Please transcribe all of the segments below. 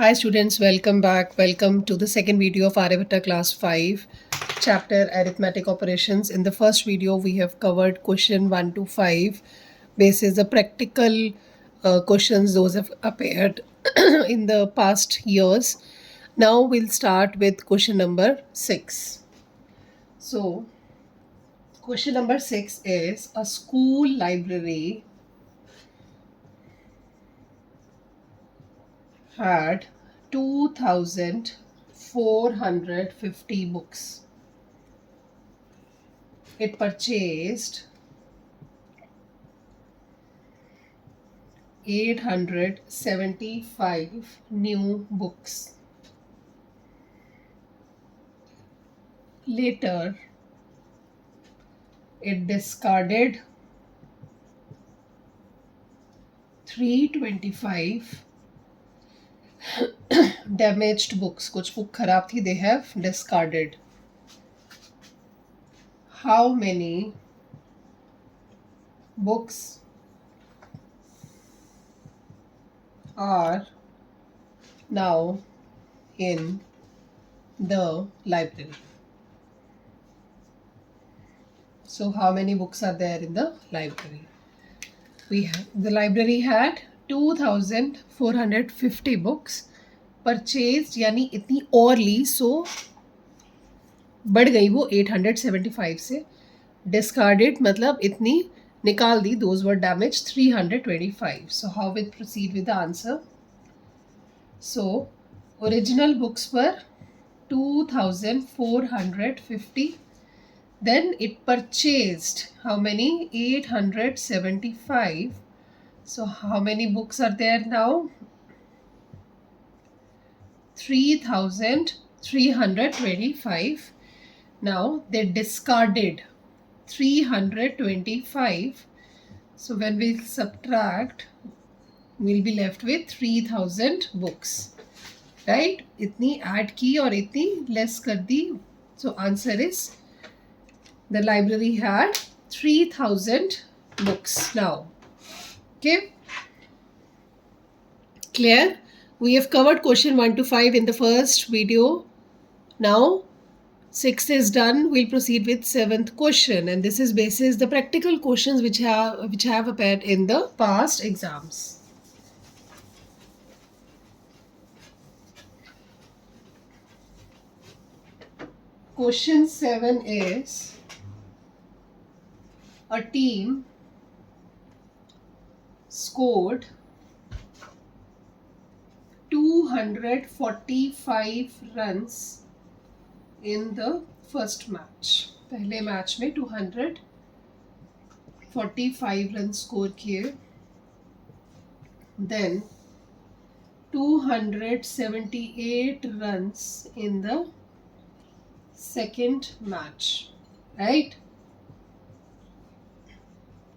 Hi students, welcome back. Welcome to the second video of Aryabhatta class 5, chapter Arithmetic Operations. In the first video, we have covered question 1 to 5, basis the practical questions those have appeared in the past years. Now we'll start with question number 6. So, question number 6 is a school library had 2,450 books. It purchased 875 new books. Later, it discarded 325 damaged books. कुछ book खराब थी, they have discarded. How many books are now in the library? So how many books are there in the library? The library had 2,450 books purchase यानी इतनी और ली, सो बढ़ गई वो 875 से. डिस्कार्डेड मतलब इतनी निकाल दी, those were damage 325. So how will proceed with the answer? So original books पर 2,450. Then it purchased how many? 875. So how many books are there now? 3,325. Now they discarded 325. So when we subtract, we'll be left with 3,000 books. Right? इतनी add की और इतनी less कर दी. So answer is the library had 3,000 books now. Okay? Clear? We have covered question 1 to 5 in the first video. Now 6th is done. We'll proceed with 7th question, and this is basis the practical questions which have appeared in the past exams. Question 7 is a team scored 245 runs in the first match. पहले match में 245 run score किए. Then 278 runs in the second match, right?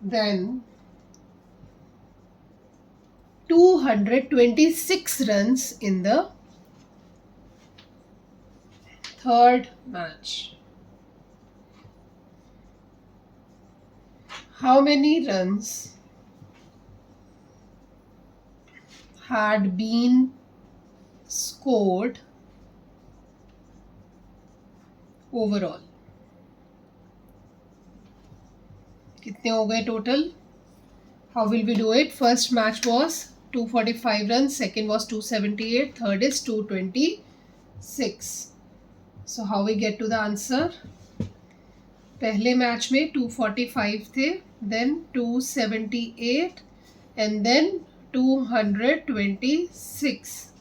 Then 226 runs in the third match. How many runs had been scored overall? कितने हो गए total? How will we do it? First match was 245 runs, second was 278, third is 226. So how we get to the answer? पहले match में 245 थे, then 278 and then 226,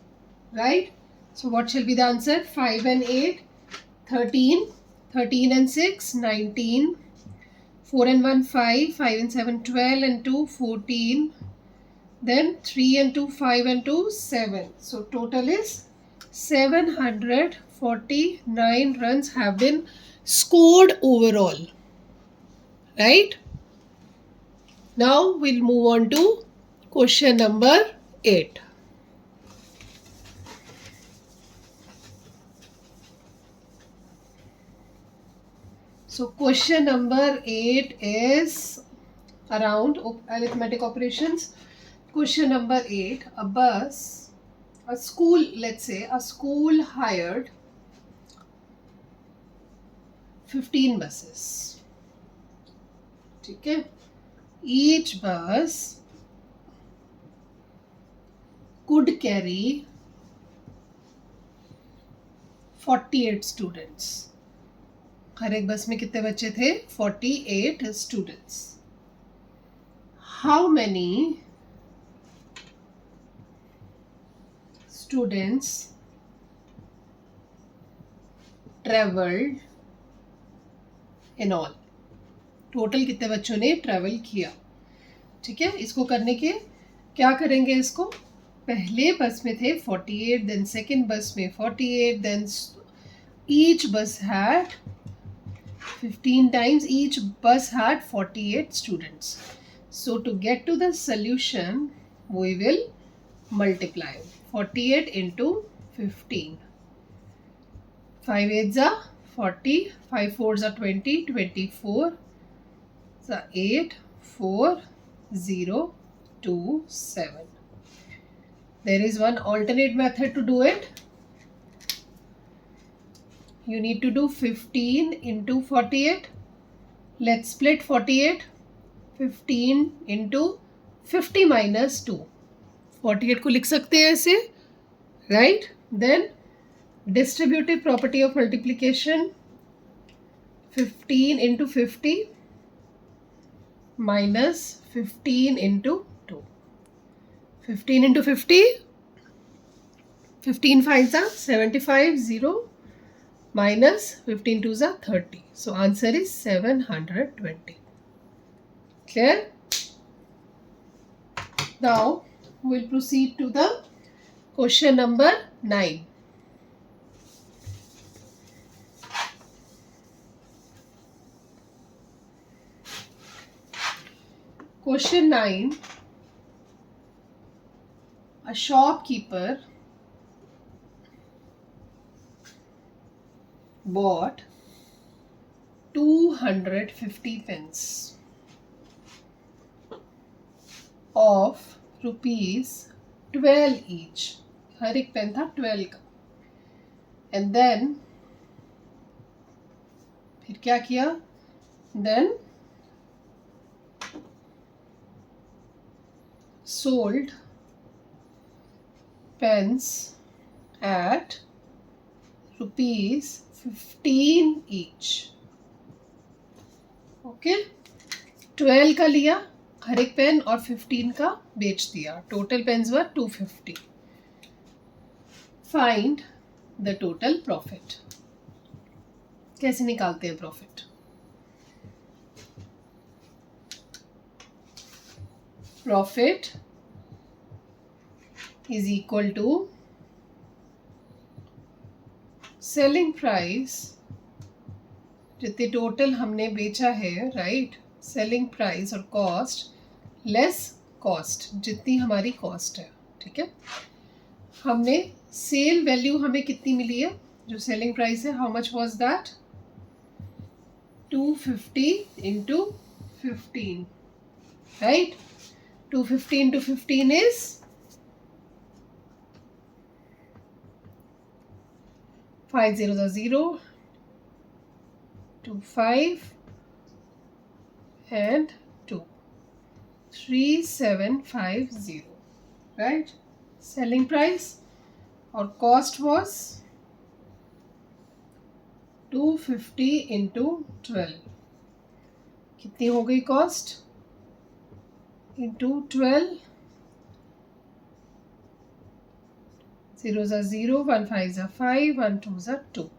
right? So what shall be the answer? 5 and 8, 13, 13 and 6, 19, 4 and 1, 5, 5 and 7, 12 and 2, 14, then 3 and 2, 5 and 2, 7. So total is 749 runs have been scored overall, right? Now we'll move on to question number 8. So question number 8 is around arithmetic operations. Question number 8. A bus A school, let's say a school hired 15 buses. ठीक है, each bus could carry 48 students. हर एक बस में कितने बच्चे थे? 48 students. How many students traveled in all? Total कितने बच्चों ने ट्रैवल किया? ठीक है, इसको करने के क्या करेंगे? इसको पहले बस में थे 48, देन सेकेंड बस में 48, then each bus had 15 times, each bus had 48 students. So to get to the solution, we will multiply 48 into 15. 5 8s are 40, 5 4s are 20, 24, so 8 4 0 2 7. There is one alternate method to do it. You need to do 15 into 48. Let's split 48. 15 into 50 minus 2. 48 को लिख सकते हैं ऐसे, right? Then distributive property of multiplication. 15 into 50 minus 15 into 2. 15 into 50. 15 5s are 75, 0. Minus 15 2s are 30. So answer is 720. Clear? Now we'll proceed to the question number 9. Question 9. A shopkeeper bought 250 pence of rupees 12 each. हर एक pen था 12 का. And then फिर क्या किया? Then sold pens at rupees 15 each. Okay, 12 का लिया हर एक pen और 15 का बेच दिया. Total pens were 250. Find the total profit. कैसे निकालते हैं profit? Profit is equal to selling price, जितनी टोटल हमने बेचा है, राइट? सेलिंग प्राइस और कॉस्ट लेस कॉस्ट, जितनी हमारी कॉस्ट है. ठीक है, हमने सेल वैल्यू हमें कितनी मिली है? जो सेलिंग प्राइस है, how much was that? 250 into 15, right? 250 into 15 is 5 0s are 0, 2 5 and 2, 3750, right? Selling price or cost was 250 into 12. कितनी हो गई cost? into 12. 0s are 0, 1 5s are 5, 1 2s are 2.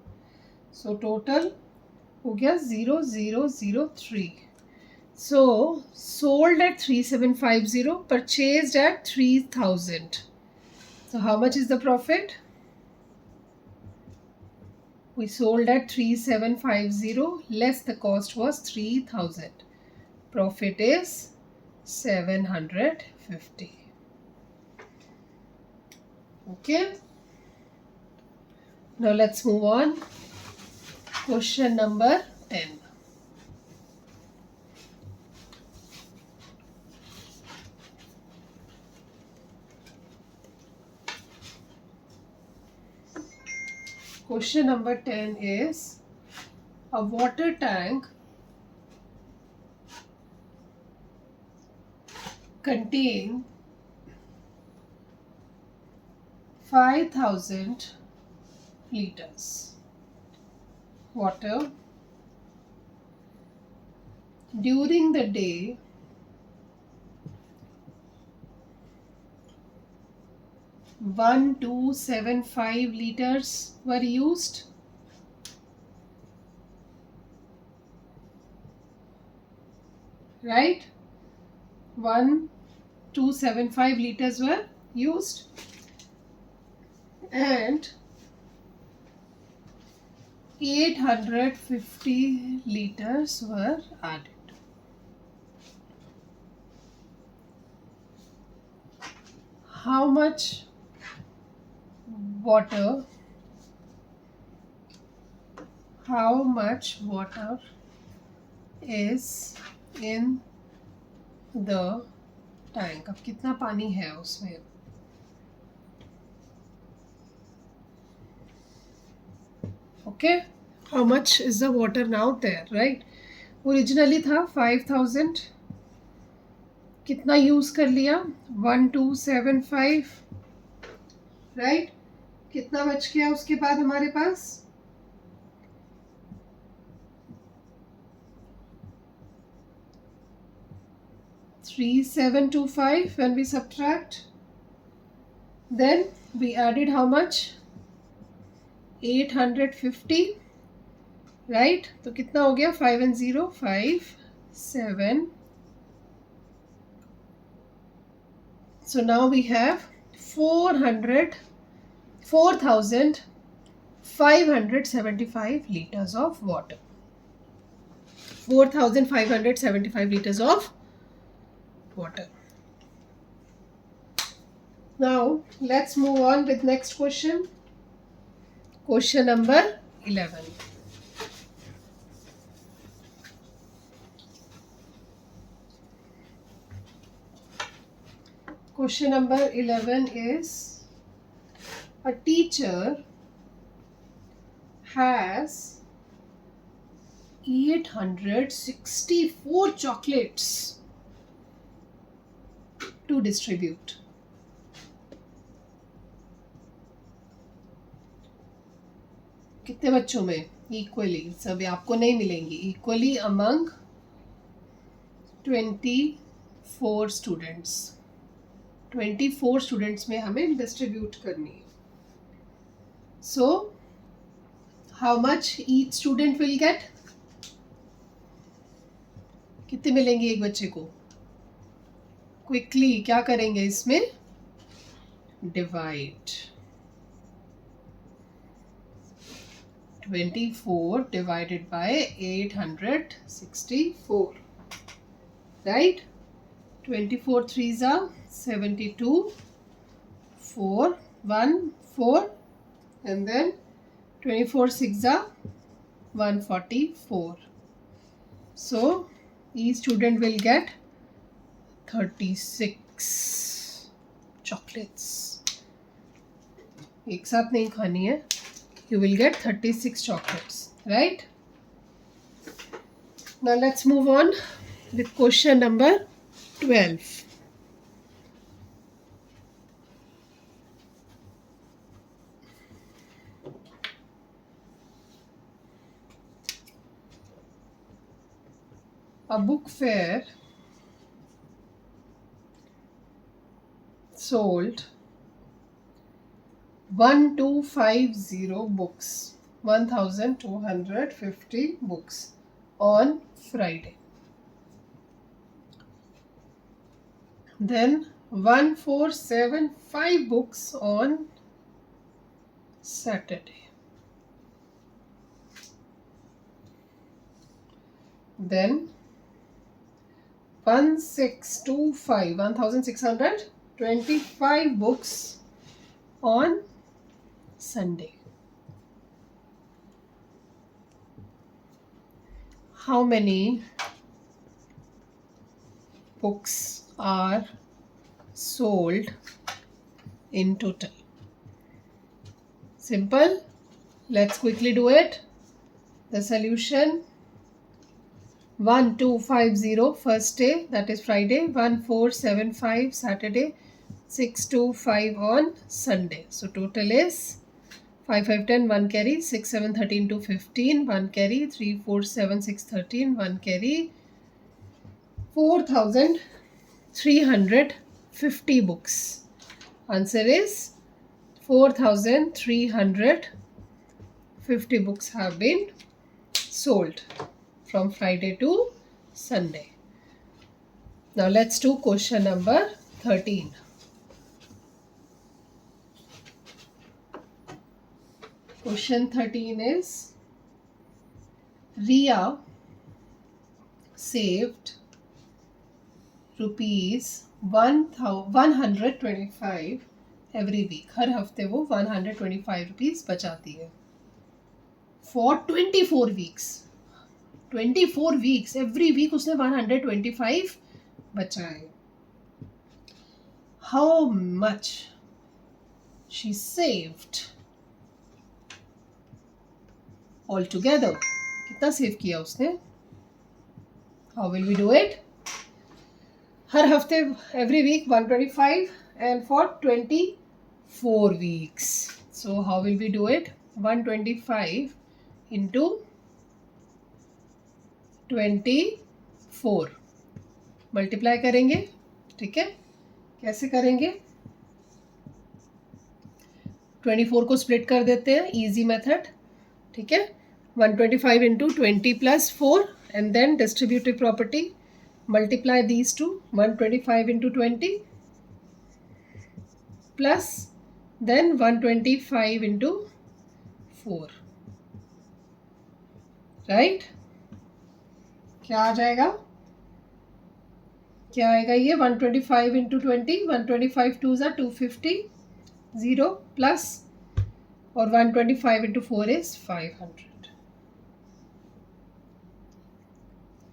So total हो गया 0003. So sold at 3750, purchased at 3000. So how much is the profit? We sold at 3750, less the cost was 3000. Profit is 750. Okay. Now let's move on. Question number 10. Question number 10 is a water tank contain 5,000 liters water. During the day, 1,275 liters were used. Right? 1,275 liters were used, and 850 liters were added. How much water is in the tank? अब कितना पानी है उसमें? Okay, how much is the water now there, right? Originally था 5,000, कितना use कर लिया? 1,275, right? कितना बच गया उसके बाद हमारे पास? 3,725 when we subtract. Then we added how much? 850, right? तो कितना हो गया? 5 and 0, 5, 7. So now we have 4,575 liters of water. 4,575 liters of water. Now let's move on with next question. Question number 11. Question number 11 is, a teacher has 864 chocolates to distribute. कितने बच्चों में? Equally. सब आपको नहीं मिलेंगी. Equally among 24 students. 24 students में हमें distribute करनी है. So, how much each student will get? कितने मिलेंगे एक बच्चे को? Quickly क्या करेंगे इसमें? Divide. 24 divided by 864. Right? 24 threes are 72, 4, 1, 4, and then 24 six are 144. So each student will get 36 chocolates. एक साथ नहीं खानी है. You will get 36 chocolates, right? Now let's move on with question number 12. A book fair sold 1,250 books, 1,250 books on Friday. Then 1,475 books on Saturday. Then 1,625 books on Sunday. How many books are sold in total? Simple. Let's quickly do it. The solution: 1250 first day, that is Friday, 1475 Saturday, 625 on Sunday. So total is 5, 5, 10, 1 carry, 6, 7, 13, 2, 15, 1 carry, 3, 4, 7, 6, 13, 1 carry, 4,350 books. Answer is 4,350 books have been sold from Friday to Sunday. Now let's do question number 13. Question 13 is, Riya saved rupees 125 every week. हर हफ्ते वो 125 rupees बचाती है. For 24 weeks. 24 weeks. Every week उसने 125 बचाए. How much she saved altogether? कितना save किया उसने? How will we do it? हर हफ्ते, every week 125 and for 24 weeks. So how will we do it? 125 into 24 multiply करेंगे. ठीक है, कैसे करेंगे? 24 को स्प्लिट कर देते हैं, इजी मेथड. ठीक है, 125 into 20 plus 4 and then distributive property. Multiply these two, 125 into 20 plus then 125 into 4. Right? क्या आ जाएगा? क्या आएगा ये? 125 into 20, 125 2s are 250, 0 plus और 125 into 4 is 500.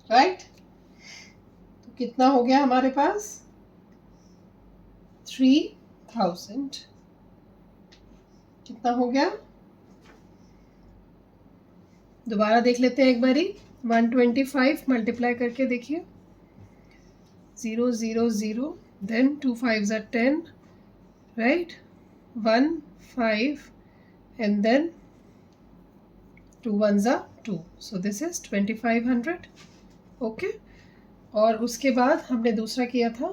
Right? कितना हो गया हमारे पास? 3000. कितना हो गया? दोबारा देख लेते हैं एक बारी. 125 मल्टीप्लाई करके देखिए. 0 0 0, then 2 5s are 10, right? 1 5 and then 2 1s are 2. So this is 2500. Okay. और उसके बाद हमने दूसरा किया था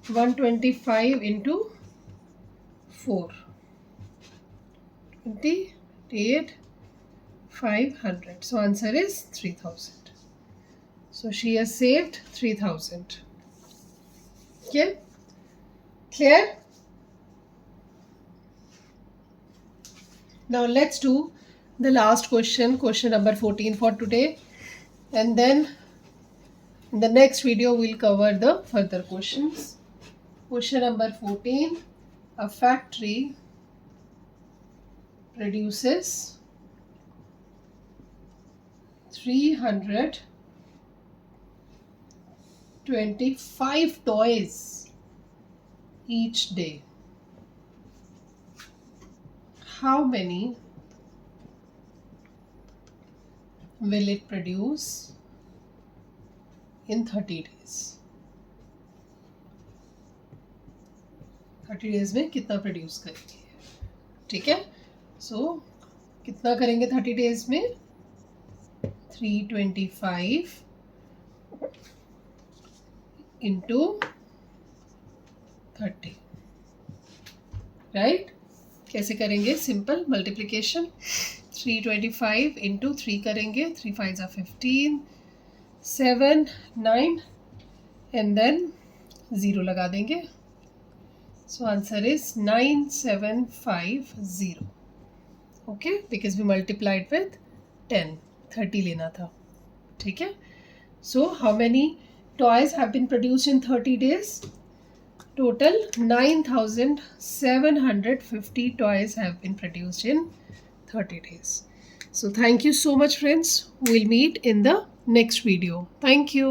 125 into 4, 28 500. So answer is 3000. So she has saved 3000. Okay, clear? Now let's do the last question, question number 14 for today, and then in the next video we'll cover the further questions. Question number 14. A factory produces 325 toys each day. How many will it produce in 30 days? 30 days में कितना produce करेंगे? ठीक है, सो कितना करेंगे 30 days में? 325 into 30. Right? कैसे करेंगे? Simple multiplication. 325 into 3 करेंगे. 3 5s are 15, 7 9 and then 0 लगा देंगे. So answer is 9750. Okay, because we multiplied with 10. 30 लेना था. ठीक है. So how many toys have been produced in 30 days? Total 9750 toys have been produced in 30 days. So thank you so much, friends. We'll meet in the next video. Thank you.